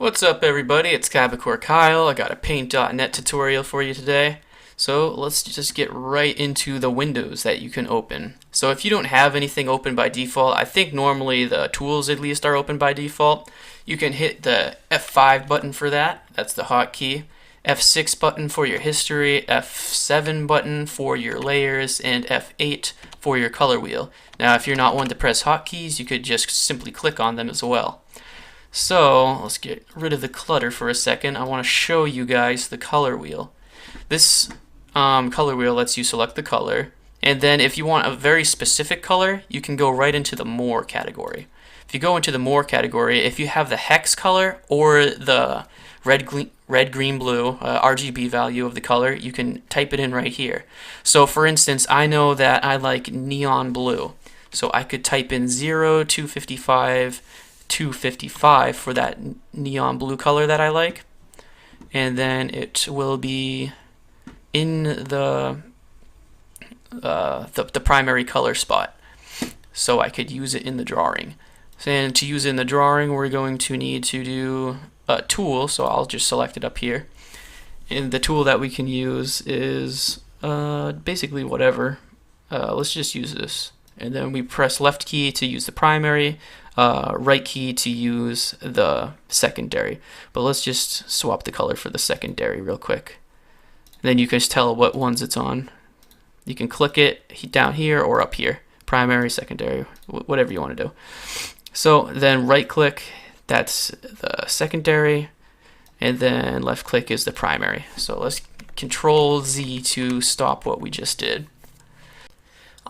What's up everybody, it's Cabacore Kyle. I got a paint.net tutorial for you today. So let's just get right into the windows that you can open. So if you don't have anything open by default, I think normally the tools at least are open by default. You can hit the F5 button for that, that's the hotkey. F6 button for your history, F7 button for your layers, and F8 for your color wheel. Now if you're not one to press hotkeys, you could just simply click on them as well. So let's get rid of the clutter for a second. I want to show you guys the color wheel. This color wheel lets you select the color, and then if you want a very specific color, you can go right into the More category. If you go into the More category, if you have the hex color or the red, green, blue RGB value of the color, you can type it in right here. So for instance, I know that I like neon blue, so I could type in 0255 255 for that neon blue color that I like, and then it will be in the primary color spot, so I could use it in the drawing. And to use it in the drawing, we're going to need to do a tool, so I'll just select it up here, and the tool that we can use is basically whatever. Let's just use this, and then we press left key to use the primary, right key to use the secondary. But let's just swap the color for the secondary real quick. And then you can just tell what ones it's on. You can click it down here or up here. Primary, secondary, whatever you want to do. So then right click, that's the secondary, and then left click is the primary. So let's Control Z to stop what we just did.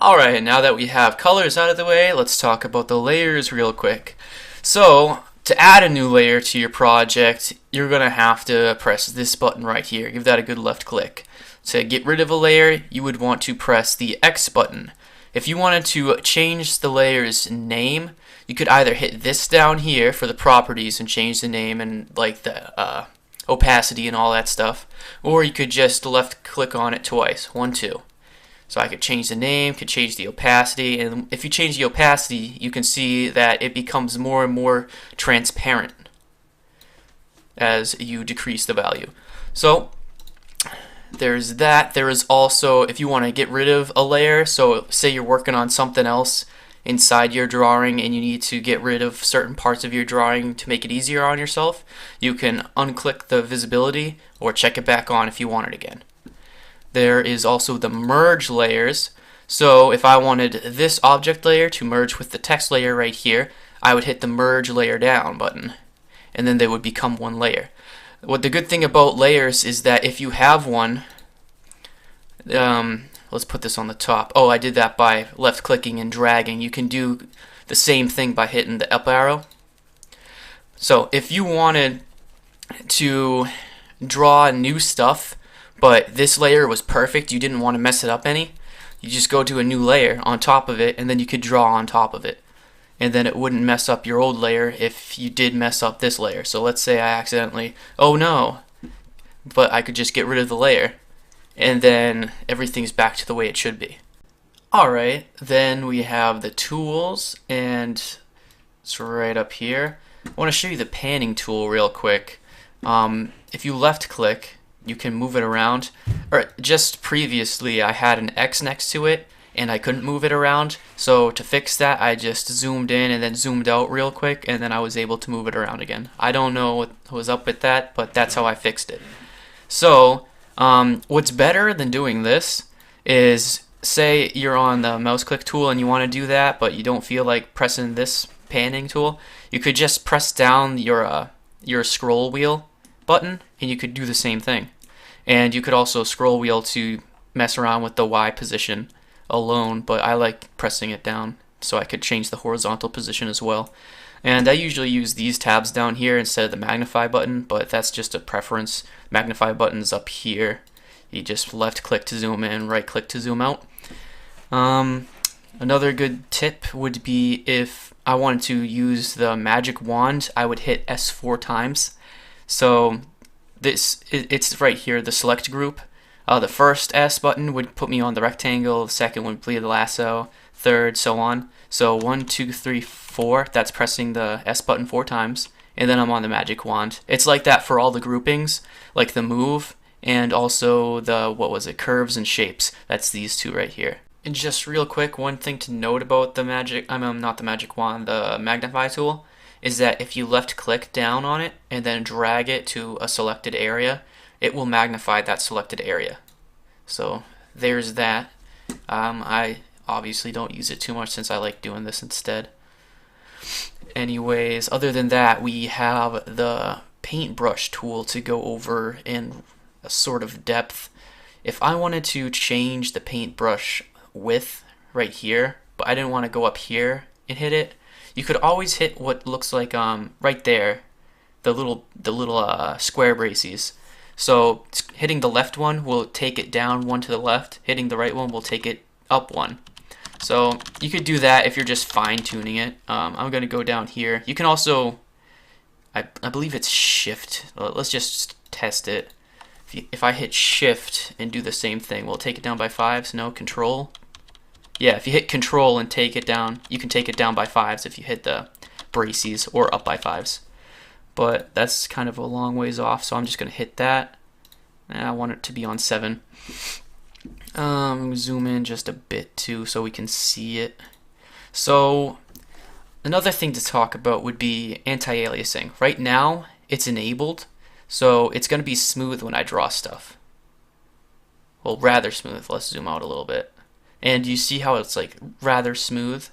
Alright, now that we have colors out of the way, let's talk about the layers real quick. So, to add a new layer to your project, you're going to have to press this button right here. Give that a good left click. To get rid of a layer, you would want to press the X button. If you wanted to change the layer's name, you could either hit this down here for the properties and change the name and like the opacity and all that stuff, or you could just left click on it twice, 1, 2. So I could change the name, could change the opacity, and if you change the opacity, you can see that it becomes more and more transparent as you decrease the value. So there's that. There is also, if you want to get rid of a layer, so say you're working on something else inside your drawing and you need to get rid of certain parts of your drawing to make it easier on yourself, you can unclick the visibility or check it back on if you want it again. There is also the merge layers. So if I wanted this object layer to merge with the text layer right here, I would hit the merge layer down button, and then they would become one layer. What the good thing about layers is that if you have one, let's put this on the top. Oh, I did that by left clicking and dragging. You can do the same thing by hitting the up arrow. So if you wanted to draw new stuff, but this layer was perfect, you didn't want to mess it up any, you just go to a new layer on top of it, and then you could draw on top of it. And then it wouldn't mess up your old layer if you did mess up this layer. So let's say I accidentally, oh no, but I could just get rid of the layer, and then everything's back to the way it should be. Alright, then we have the tools, and it's right up here. I want to show you the panning tool real quick. If you left click, you can move it around. Or just previously I had an X next to it and I couldn't move it around, so to fix that I just zoomed in and then zoomed out real quick, and then I was able to move it around again. I don't know what was up with that, but that's how I fixed it. So what's better than doing this is, say you're on the mouse click tool and you want to do that but you don't feel like pressing this panning tool, you could just press down your scroll wheel button and you could do the same thing. And you could also scroll wheel to mess around with the Y position alone, but I like pressing it down so I could change the horizontal position as well. And I usually use these tabs down here instead of the magnify button, but that's just a preference. Magnify button's up here. You just left click to zoom in, right click to zoom out. Another good tip would be if I wanted to use the magic wand, I would hit S 4 times. So it's right here, the select group. The first S button would put me on the rectangle, the second would be the lasso, third, so on. So 1, 2, 3, 4, that's pressing the S button 4 times, and then I'm on the magic wand. It's like that for all the groupings, like the move and also the, what was it, curves and shapes. That's these two right here. And just real quick, one thing to note about the magic, not the magic wand, the magnify tool, is that if you left click down on it and then drag it to a selected area, it will magnify that selected area. So there's that. I obviously don't use it too much since I like doing this instead. Anyways, other than that, we have the paintbrush tool to go over in a sort of depth. If I wanted to change the paintbrush width right here, but I didn't want to go up here and hit it, you could always hit what looks like right there, the little square braces. So hitting the left one will take it down one to the left, hitting the right one will take it up one. So you could do that if you're just fine-tuning it. I'm going to go down here. You can also, I believe it's shift. Let's just test it. If I hit shift and do the same thing, will it take it down by 5s? No, control. Yeah, if you hit control and take it down, you can take it down by 5s if you hit the braces, or up by 5s. But that's kind of a long ways off, so I'm just going to hit that. I want it to be on 7. Zoom in just a bit too so we can see it. So another thing to talk about would be anti-aliasing. Right now it's enabled, so it's going to be smooth when I draw stuff. Well, rather smooth. Let's zoom out a little bit. And you see how it's like rather smooth?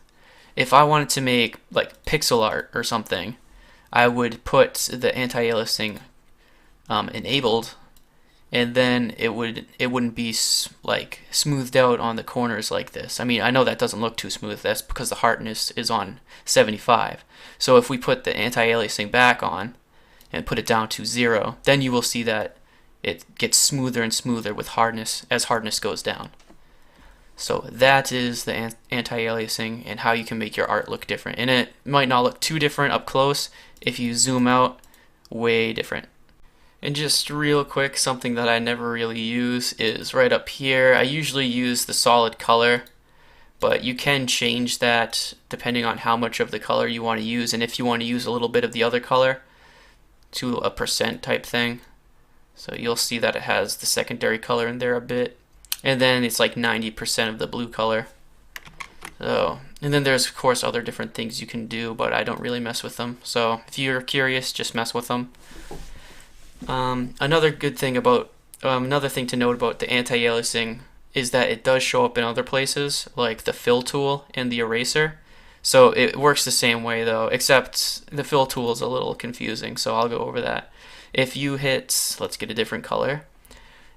If I wanted to make like pixel art or something, I would put the anti-aliasing enabled, and then it wouldn't be like smoothed out on the corners like this. I mean, I know that doesn't look too smooth. That's because the hardness is on 75. So if we put the anti-aliasing back on and put it down to 0, then you will see that it gets smoother and smoother with hardness as hardness goes down. So that is the anti-aliasing and how you can make your art look different. And it might not look too different up close. If you zoom out, way different. And just real quick, something that I never really use is right up here. I usually use the solid color, but you can change that depending on how much of the color you want to use, and if you want to use a little bit of the other color to a % type thing. So you'll see that it has the secondary color in there a bit, and then it's like 90% of the blue color. So, and then there's of course other different things you can do, but I don't really mess with them. So if you're curious, just mess with them. Another thing to note about the anti-aliasing is that it does show up in other places, like the fill tool and the eraser. So it works the same way though, except the fill tool is a little confusing, so I'll go over that. If you hit, let's get a different color,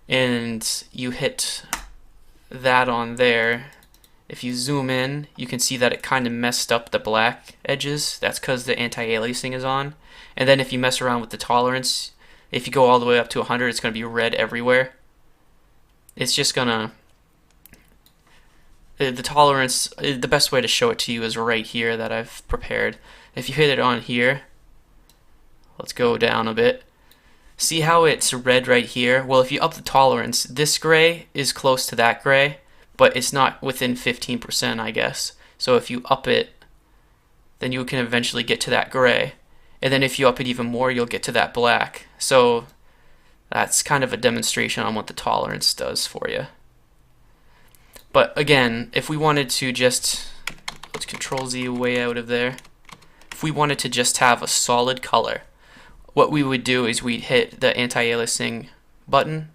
and you hit that on there, if you zoom in, you can see that it kind of messed up the black edges. That's because the anti-aliasing is on. And then if you mess around with the tolerance, if you go all the way up to 100, it's going to be red everywhere. It's just going to... The tolerance, the best way to show it to you is right here that I've prepared. If you hit it on here, let's go down a bit. See how it's red right here? Well, if you up the tolerance, this gray is close to that gray, but it's not within 15%, I guess. So if you up it, then you can eventually get to that gray. And then if you up it even more, you'll get to that black. So that's kind of a demonstration on what the tolerance does for you. But again, if we wanted to just, let's Control Z way out of there. If we wanted to just have a solid color, what we would do is we'd hit the anti-aliasing button,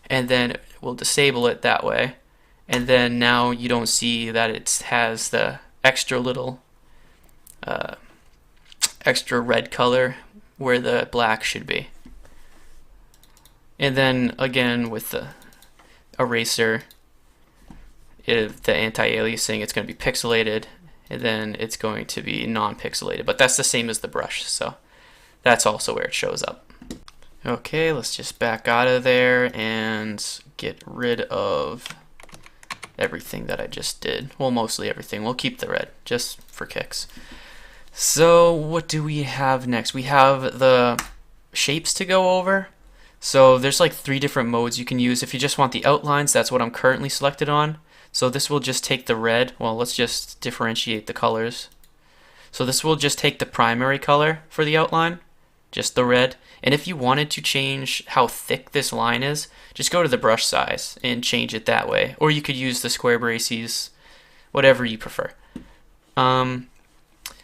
and then we'll disable it that way. And then now you don't see that it has the extra little extra red color where the black should be. And then again with the eraser, the anti-aliasing, it's going to be pixelated, and then it's going to be non-pixelated, but that's the same as the brush, so that's also where it shows up. Okay, let's just back out of there and get rid of everything that I just did. Well, mostly everything. We'll keep the red just for kicks. So what do we have next? We have the shapes to go over. So there's like 3 different modes you can use. If you just want the outlines, that's what I'm currently selected on. So this will just take the red. Well, let's just differentiate the colors. So this will just take the primary color for the outline, just the red. And if you wanted to change how thick this line is, just go to the brush size and change it that way. Or you could use the square braces, whatever you prefer. And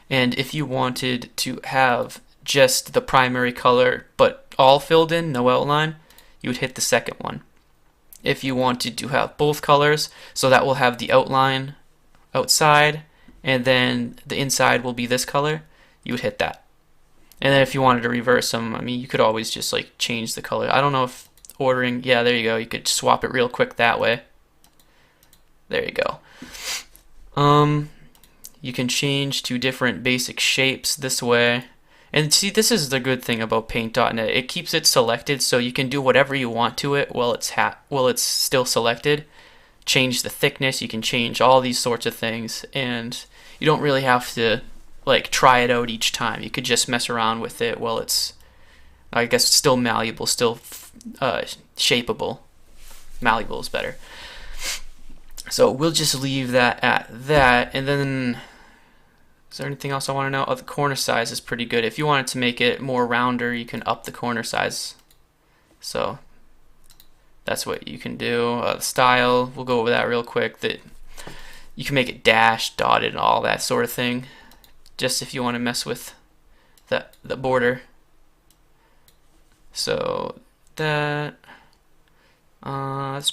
if you wanted to have just the primary color but all filled in, no outline, you would hit the second one. If you wanted to have both colors, so that will have the outline outside and then the inside will be this color, you would hit that. And then if you wanted to reverse them, I mean, you could always just like change the color. I don't know if ordering, yeah, there you go. You could swap it real quick that way. There you go. You can change to different basic shapes this way. And see, this is the good thing about Paint.net. It keeps it selected, so you can do whatever you want to it while it's still selected. Change the thickness. You can change all these sorts of things, and you don't really have to like try it out each time. You could just mess around with it while it's, I guess, still malleable, still shapeable. Malleable is better. So we'll just leave that at that, and then is there anything else I want to know? Oh, the corner size is pretty good. If you wanted to make it more rounder, you can up the corner size. So that's what you can do. The style, we'll go over that real quick. That you can make it dashed, dotted, and all that sort of thing. Just if you want to mess with the border. So that's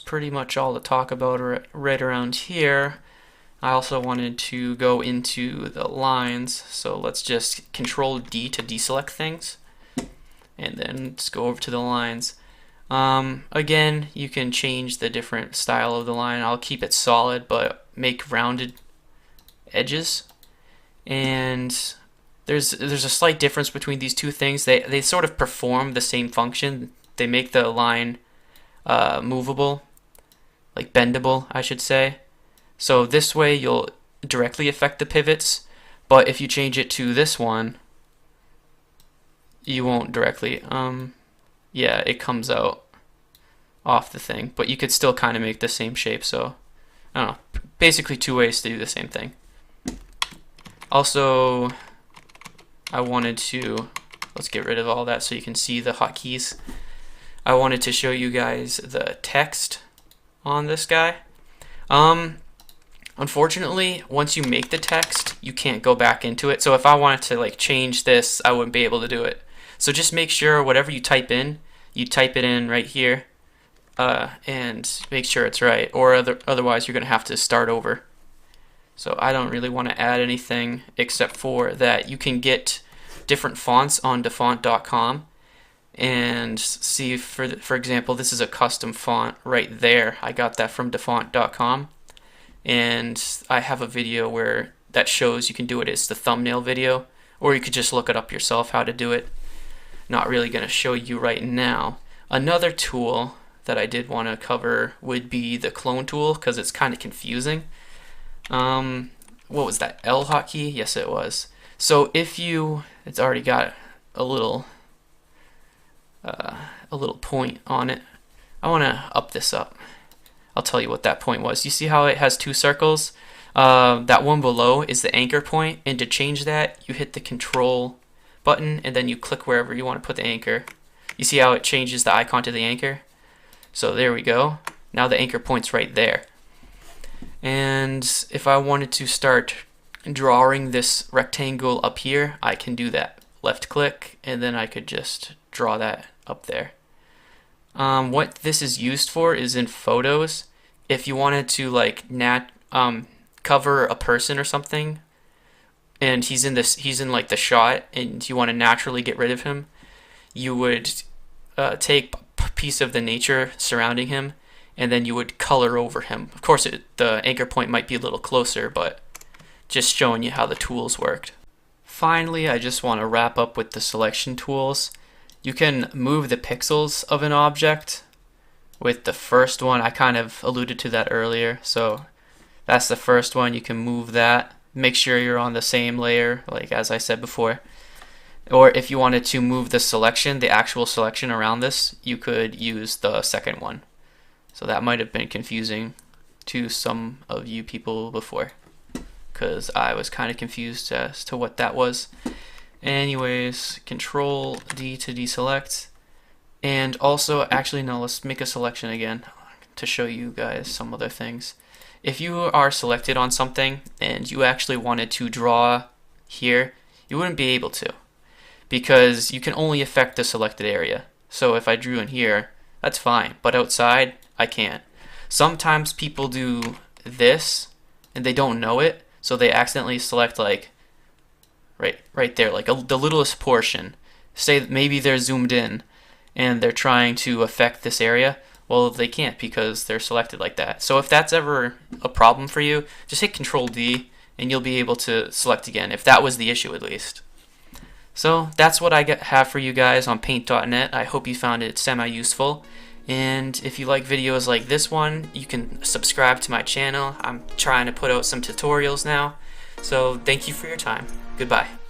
pretty much all to talk about right around here. I also wanted to go into the lines, so let's just Control D to deselect things, and then let's go over to the lines. Again, you can change the different style of the line. I'll keep it solid, but make rounded edges. And there's a slight difference between these two things. They sort of perform the same function. They make the line movable, like bendable, I should say. So this way you'll directly affect the pivots, but if you change it to this one, you won't directly. Yeah, it comes out off the thing, but you could still kind of make the same shape. So I don't know, basically two ways to do the same thing. Also, I wanted to, let's get rid of all that so you can see the hotkeys. I wanted to show you guys the text on this guy. Unfortunately, once you make the text, you can't go back into it. So if I wanted to like change this, I wouldn't be able to do it. So just make sure whatever you type in, you type it in right here, and make sure it's right, or otherwise you're gonna have to start over. So I don't really want to add anything except for that you can get different fonts on dafont.com and see, for example, this is a custom font right there. I got that from dafont.com, and I have a video where that shows you can do it. It's the thumbnail video, or you could just look it up yourself how to do it. Not really going to show you right now. Another tool that I did want to cover would be the clone tool, because it's kind of confusing. What was that, L hotkey? Yes, it was. So if it's already got a little point on it. I want to up this up. I'll tell you what that point was. You see how it has two circles? That one below is the anchor point, and to change that, you hit the Control button, and then you click wherever you want to put the anchor. You see how it changes the icon to the anchor? So there we go. Now the anchor point's right there. And if I wanted to start drawing this rectangle up here, I can do that. Left click, and then I could just draw that up there. What this is used for is in photos. If you wanted to like cover a person or something, and he's in like the shot, and you want to naturally get rid of him, you would take a piece of the nature surrounding him, and then you would color over him. Of course, the anchor point might be a little closer, but just showing you how the tools worked. Finally, I just want to wrap up with the selection tools. You can move the pixels of an object. With the first one, I kind of alluded to that earlier, so that's the first one. You can move that. Make sure you're on the same layer, like as I said before. Or if you wanted to move the selection, the actual selection around this, you could use the second one. So that might have been confusing to some of you people before. because I was kind of confused as to what that was. Anyways, Control D to deselect. And also, actually no, let's make a selection again to show you guys some other things. If you are selected on something and you actually wanted to draw here, you wouldn't be able to, because you can only affect the selected area. So if I drew in here, that's fine, but outside, I can't. Sometimes people do this and they don't know it, so they accidentally select like right there, like the littlest portion. Say maybe they're zoomed in and they're trying to affect this area. Well, they can't because they're selected like that. So if that's ever a problem for you, just hit Control D and you'll be able to select again, if that was the issue at least. So that's what I have for you guys on Paint.net. I hope you found it semi-useful. And if you like videos like this one, you can subscribe to my channel. I'm trying to put out some tutorials now. So thank you for your time. Goodbye.